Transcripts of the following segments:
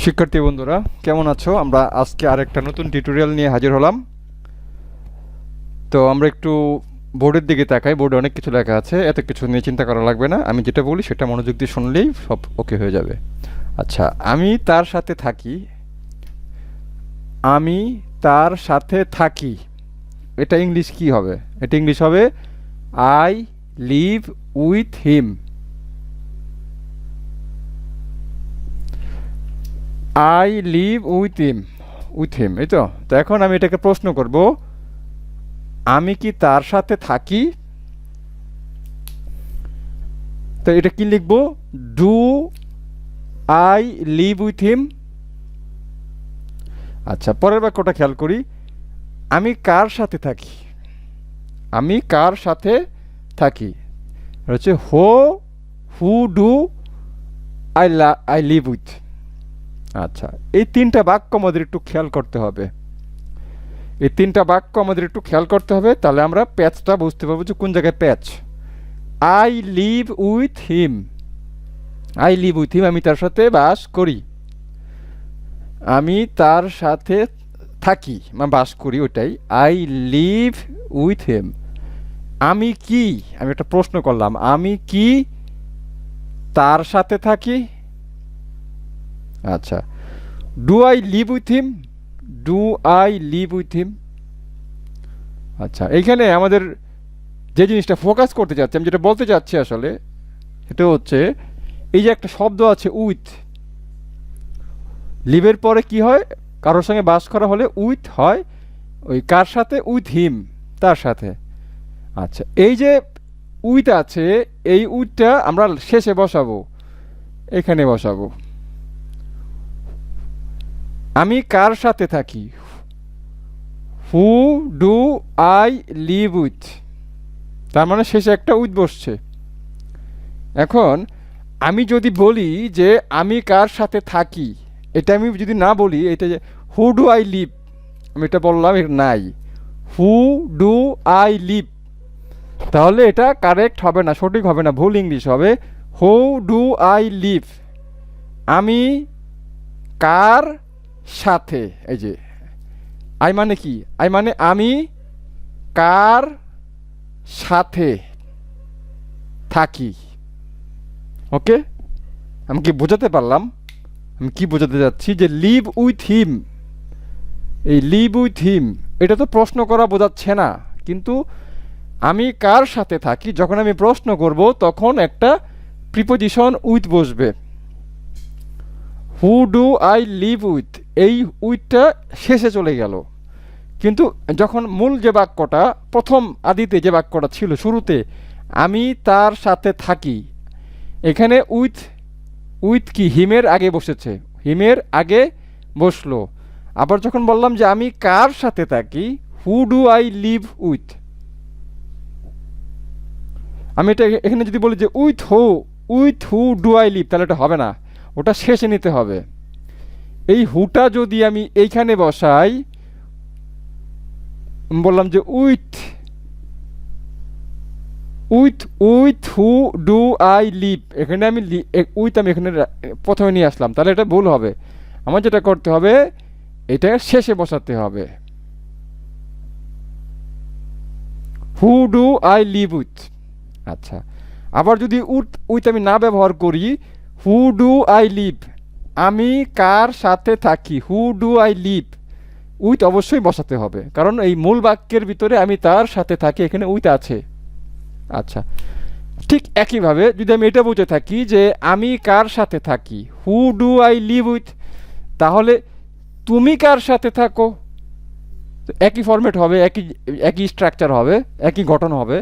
শিক্ষার্থী বন্ধুরা কেমন আছো? আমরা আজকে আরেকটা নতুন টিউটোরিয়াল নিয়ে হাজির হলাম। তো আমরা একটু বোর্ডের দিকে তাকাই। বোর্ডে অনেক কিছু লেখা আছে, এত কিছু নিয়ে চিন্তা করা লাগবে না। আমি যেটা বলি সেটা মনোযোগ দিয়ে শুনলেই সব ওকে হয়ে যাবে। আচ্ছা, আমি তার সাথে থাকি। আমি তার সাথে থাকি, এটা ইংলিশ কি হবে? এটা ইংলিশ হবে I live with him. I live with him, এই তো। তো এখন আমি এটাকে প্রশ্ন করব, আমি কি তার সাথে থাকি? তো এটা কি লিখবো? Do I live with him. আচ্ছা, পরের বাক্যটা খেয়াল করি। আমি কার সাথে থাকি? আমি কার সাথে থাকি হচ্ছে হু ডু আই লিভ উইথ। আচ্ছা, এই তিনটা বাক্য আমাদের একটু খেয়াল করতে হবে। তাহলে আমরা প্যাচটা বুঝতে পারবো যে কোন জায়গায় প্যাচ। আই লিভ উইথ হিম, আমি তার সাথে বাস করি। আমি তার সাথে থাকি মানে বাস করি, ওটাই আই লিভ উইথ হিম। আমি একটা প্রশ্ন করলাম, আমি কি তার সাথে থাকি? আচ্ছা, do I live with him. আচ্ছা, এইখানে আমাদের যে জিনিসটা ফোকাস করতে চাচ্ছি, আমি যেটা বলতে চাচ্ছি আসলে সেটা হচ্ছে এই যে একটা শব্দ আছে উইথ। লিভের পরে কি হয়? কারোর সঙ্গে বাস করা হলে উইথ হয়। ওই কার সাথে? উইথ হিম, তার সাথে। আচ্ছা, এই যে উইথ আছে, এই উইথটা আমরা শেষে বসাবো, এখানে বসাবো। আমি কার সাথে থাকি? Who do I live with, তার মানে শেষে একটা উইথ বসছে। এখন আমি যদি বলি যে আমি কার সাথে থাকি, এটা আমি যদি না বলি, এটা যে হু ডু আই লিভ, আমি এটা বললাম, এটা নাই। হু ডু আই লিভ, তাহলে এটা কারেক্ট হবে না, সঠিক হবে না, ভুল ইংলিশ হবে। হু ডু আই লিভ, আমি কার সাথে। এই যে আই মানে কি? আই মানে আমি কার সাথে থাকি। ওকে, আমি কি বোঝাতে পারলাম? আমি কি বোঝাতে যাচ্ছি যে লিভ উইথ হিম, এই লিভ উইথ হিম এটা তো প্রশ্ন করা বোঝাচ্ছে না, কিন্তু আমি কার সাথে থাকি যখন আমি প্রশ্ন করব তখন একটা প্রিপোজিশন উইথ বসবে। হু ডু আই লিভ উইথ, এই উইথটা শেষে চলে গেল, কিন্তু যখন মূল যে বাক্যটা প্রথম আদিতে যে বাক্যটা ছিল শুরুতে, আমি তার সাথে থাকি, এখানে উইথ কি হিমের আগে বসেছে, হিমের আগে বসলো। আবার যখন বললাম যে আমি কার সাথে থাকি, who do I live with, আমি এটা এখানে যদি বলি যে with who do I live, তাহলে এটা হবে না, ওটা শেষে নিতে হবে। এই হুটা যদি আমি এইখানে বসাই, বললাম যে with who do I live, এখানে আমি উইথ আমি এখানে প্রথমে নিয়ে আসলাম, তাহলে এটা ভুল হবে। আমার যেটা করতে হবে, এটা শেষে বসাতে হবে। হু ডু আই লিভ উইথ। আচ্ছা, আবার যদি উইথ আমি না ব্যবহার করি, হু ডু আই লিভ, আমি কার সাথে থাকি, who do I live, with অবশ্যই বসাতে হবে, কারণ এই মূল বাক্যের ভিতরে আমি তার সাথে থাকি, এখানে উইথ আছে। আচ্ছা, ঠিক একইভাবে যদি আমি এটা বুঝে থাকি যে আমি কার সাথে থাকি, who do I live with, তাহলে তুমি কার সাথে থাকো, একই ফরম্যাট হবে, একই স্ট্রাকচার হবে, একই গঠন হবে।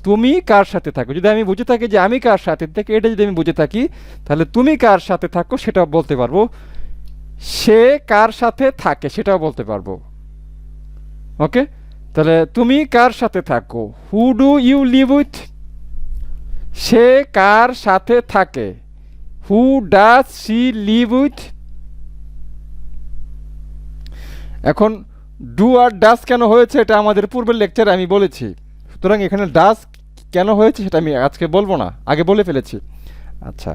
তুমি কার সাথে থাকো, যদি আমি বুঝে থাকি যে আমি কার সাথে থাকি, এটা যদি আমি বুঝে থাকি, তাহলে তুমি কার সাথে থাকো সেটাও বলতে পারবো, সে কার সাথে থাকে সেটাও বলতে পারবো। ওকে, তাহলে তুমি কার সাথে থাকো, who do you live with, সে কার সাথে থাকে, who does she live with. এখন ডু আর ডাজ কেন হয়েছে এটা আমাদের পূর্বের লেকচারে আমি বলেছি, সুতরাং এখানে ডাজ কেন হয়েছে সেটা আমি আজকে বলবো না, আগে বলে ফেলেছি। আচ্ছা,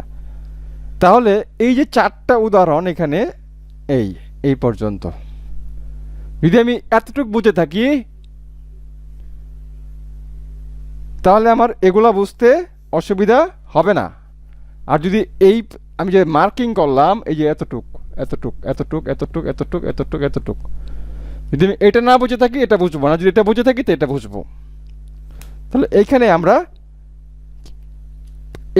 তাহলে এই যে চারটা উদাহরণ এখানে এই এই পর্যন্ত। যদি আমি এতটুকু বুঝে থাকি তাহলে আমার এগুলা বুঝতে অসুবিধা হবে না। আর যদি এই আমি যে মার্কিং করলাম এই যে এতটুক এতটুক এতটুক এতটুক এতটুক এতটুক এতটুক, যদি আমি এটা না বুঝে থাকি এটা বুঝবো না, যদি এটা বুঝে থাকি তো এটা বুঝবো। তাহলে এইখানে আমরা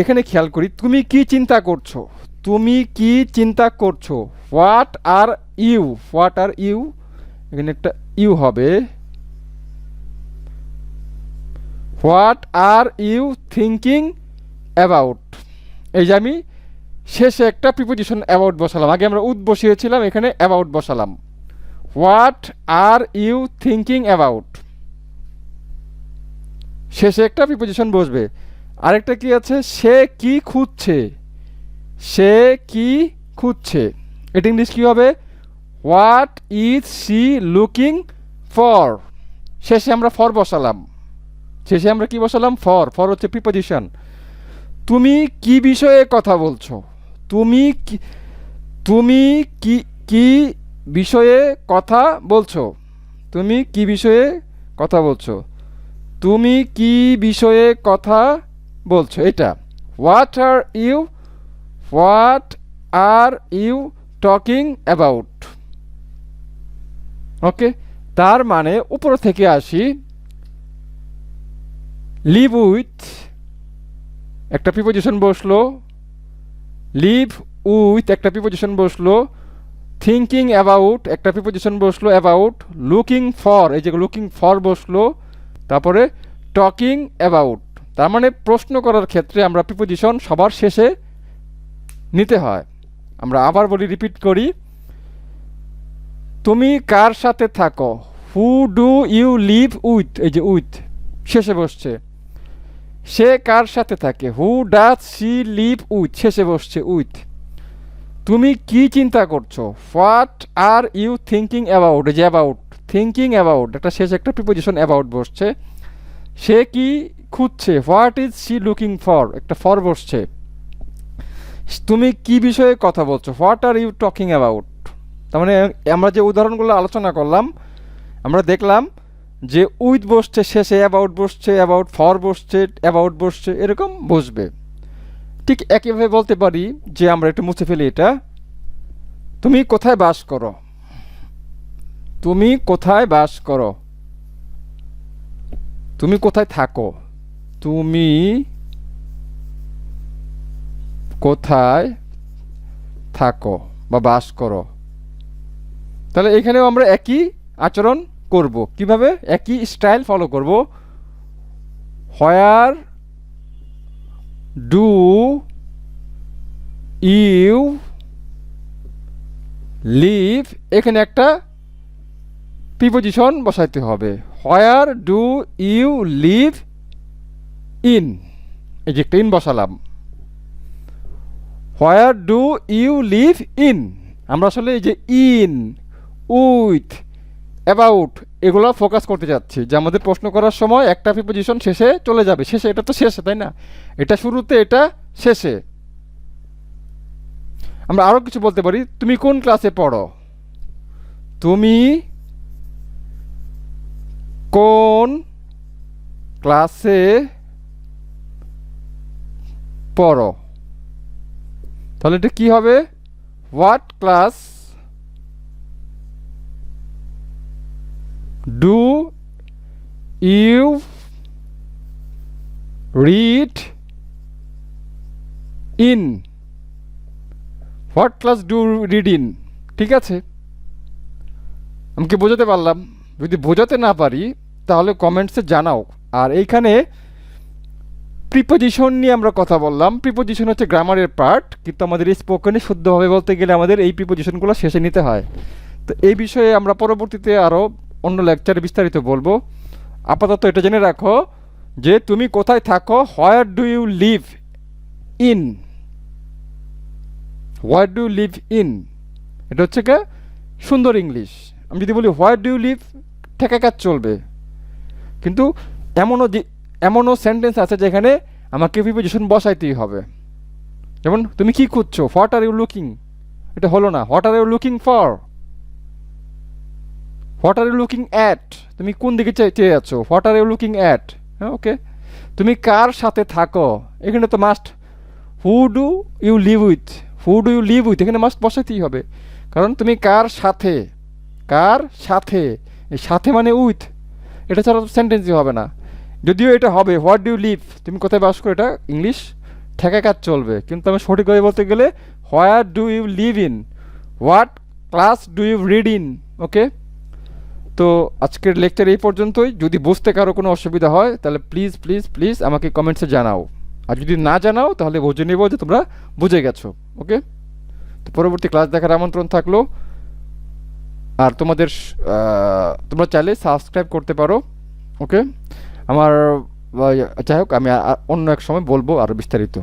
এখানে খেয়াল করি, তুমি কি চিন্তা করছো, তুমি কি চিন্তা করছো, what are you, what are you, এখানে একটা ইউ হবে, what are you thinking about. এই যে আমি শেষে একটা প্রিপোজিশন অ্যাবাউট বসালাম, আগে আমরা উড বসিয়েছিলাম, এখানে অ্যাবাউট বসালাম। What are you thinking about, শেষে একটা প্রিপোজিশন বসবে। আরেকটা কি আছে, সে কি খুঁজছে, সে কি খুঁজছে, এটা ইংলিশ কি হবে, what is she looking for. শেষে আমরা ফর বসালাম, শেষে আমরা কি বসালাম, ফর। ফর হচ্ছে প্রিপোজিশন। তুমি কি বিষয়ে কথা বলছো, তুমি কি, তুমি কি কি বিষয়ে কথা বলছো, তুমি কি বিষয়ে কথা বলছো, তুমি কি বিষয়ে কথা বলছো, এটা। What are you, what are you talking about. Okay, তার মানে উপর থেকে আসি, লিভ উইথ একটা প্রিপোজিশন বসলো, লিভ উইথ একটা প্রিপোজিশন বসলো, থিঙ্কিং অ্যাবাউট একটা প্রিপোজিশন বসলো অ্যাবাউট, লুকিং ফর এই যে লুকিং ফর বসলো, তারপরে টকিং অ্যাবাউট। তার মানে প্রশ্ন করার ক্ষেত্রে আমরা প্রিপোজিশন সবার শেষে নিতে হয়। আমরা আবার বলি, রিপিট করি, তুমি কার সাথে থাকো, who do you live with, এই যে উইথ শেষে বসছে। সে কার সাথে থাকে, who does she live with, শেষে বসছে উইথ। তুমি কি চিন্তা করছো, what are you thinking about, এই যে অ্যাবাউট, থিঙ্কিং অ্যাবাউট একটা শেষে একটা প্রিপোজিশন অ্যাবাউট বসছে। সে কি খুঁজছে, what is she looking for, একটা ফর বসছে। তুমি কি বিষয়ে কথা বলছো, what are you talking about. তার মানে আমরা যে উদাহরণগুলো আলোচনা করলাম, আমরা দেখলাম যে উইথ বসছে শেষে, অ্যাবাউট বসছে, অ্যাবাউট ফর বসছে, অ্যাবাউট বসছে, এরকম বসবে। ঠিক একইভাবে বলতে পারি যে, আমরা একটু মুছে ফেলি এটা, তুমি কোথায় বাস করো, তুমি কোথায় বাস করো, তুমি কোথায় থাকো, তুমি কোথায় থাকো বা বাস করো। তাহলে এখানেও আমরা একই আচরণ করব, কিভাবে, একই স্টাইল ফলো করব। হোয়ার ডু ইউ লিভ, এখানে একটা প্রিপোজিশন বসাইতে হবে, where do you live in, এই যে একটা ইন বসালাম, where do you live in. আমরা আসলে এই যে ইন, উইথ, অ্যাবাউট এগুলো ফোকাস করতে যাচ্ছি, যে আমাদের প্রশ্ন করার সময় একটা প্রিপোজিশন শেষে চলে যাবে, শেষে, এটা তো শেষে তাই না, এটা শুরুতে এটা শেষে। আমরা আরও কিছু বলতে পারি, তুমি কোন ক্লাসে পড়ো, তুমি কোন ক্লাসে পড়ো। তাহলে এটা কি হবে, what class do you read in, what class do read in. ঠিক আছে, আমি কি বোঝাতে পারলাম? যদি বোঝাতে না পারি তাহলে কমেন্টসে জানাও। আর এইখানে প্রিপোজিশন নিয়ে আমরা কথা বললাম, প্রিপোজিশন হচ্ছে গ্রামারের পার্ট, কিন্তু আমাদের এই স্পোকেনে শুদ্ধভাবে বলতে গেলে আমাদের এই প্রিপোজিশনগুলো শেষে নিতে হয়। তো এই বিষয়ে আমরা পরবর্তীতে আরও অন্য লেকচারে বিস্তারিত বলবো। আপাতত এটা জেনে রাখো যে তুমি কোথায় থাকো, where do you live in, where do you live in, এটা হচ্ছে কে সুন্দর ইংলিশ। আমি যদি বলি হোয়ার ডু ইউ লিভ, ঠেকা কাজ চলবে, কিন্তু এমনও সেন্টেন্স আছে যেখানে আমাকে প্রিপোজিশন বসাইতেই হবে। যেমন তুমি কি খুঁজছো, হোয়াট আর ইউ লুকিং, এটা হলো না। What are you looking for, what are you looking at, তুমি কোন দিকে চেয়ে আছো, what are you looking at. হ্যাঁ, ওকে। তুমি কার সাথে থাকো, এখানে তো must who do you live with, who do you live with এখানে মাস্ট বসাতেই হবে, কারণ তুমি কার সাথে, কার সাথে, এই সাথে মানে উইথ, এটা ছাড়া তো সেন্টেন্সই হবে না। যদিও এটা হবে হোয়াট ডু ইউ লিভ, তুমি কোথায় বাস করো, এটা ইংলিশ ঠেকা কাজ চলবে, কিন্তু আমি সঠিকভাবে বলতে গেলে where do you live in, what class do you read in. Okay, তো আজকের লেকচার এই পর্যন্তই। যদি বুঝতে কারো কোনো অসুবিধা হয় তাহলে প্লিজ প্লিজ প্লিজ আমাকে কমেন্টসে জানাও, আর যদি না জানাও তাহলে বুঝে নেব যে তোমরা বুঝে গেছো। ওকে, তো পরবর্তী ক্লাস দেখার আমন্ত্রণ থাকলো। আর তোমাদের তোমরা চাইলে সাবস্ক্রাইব করতে পারো। ওকে, আমার যাই হোক, আমি অন্য এক সময় বলবো আরও বিস্তারিত।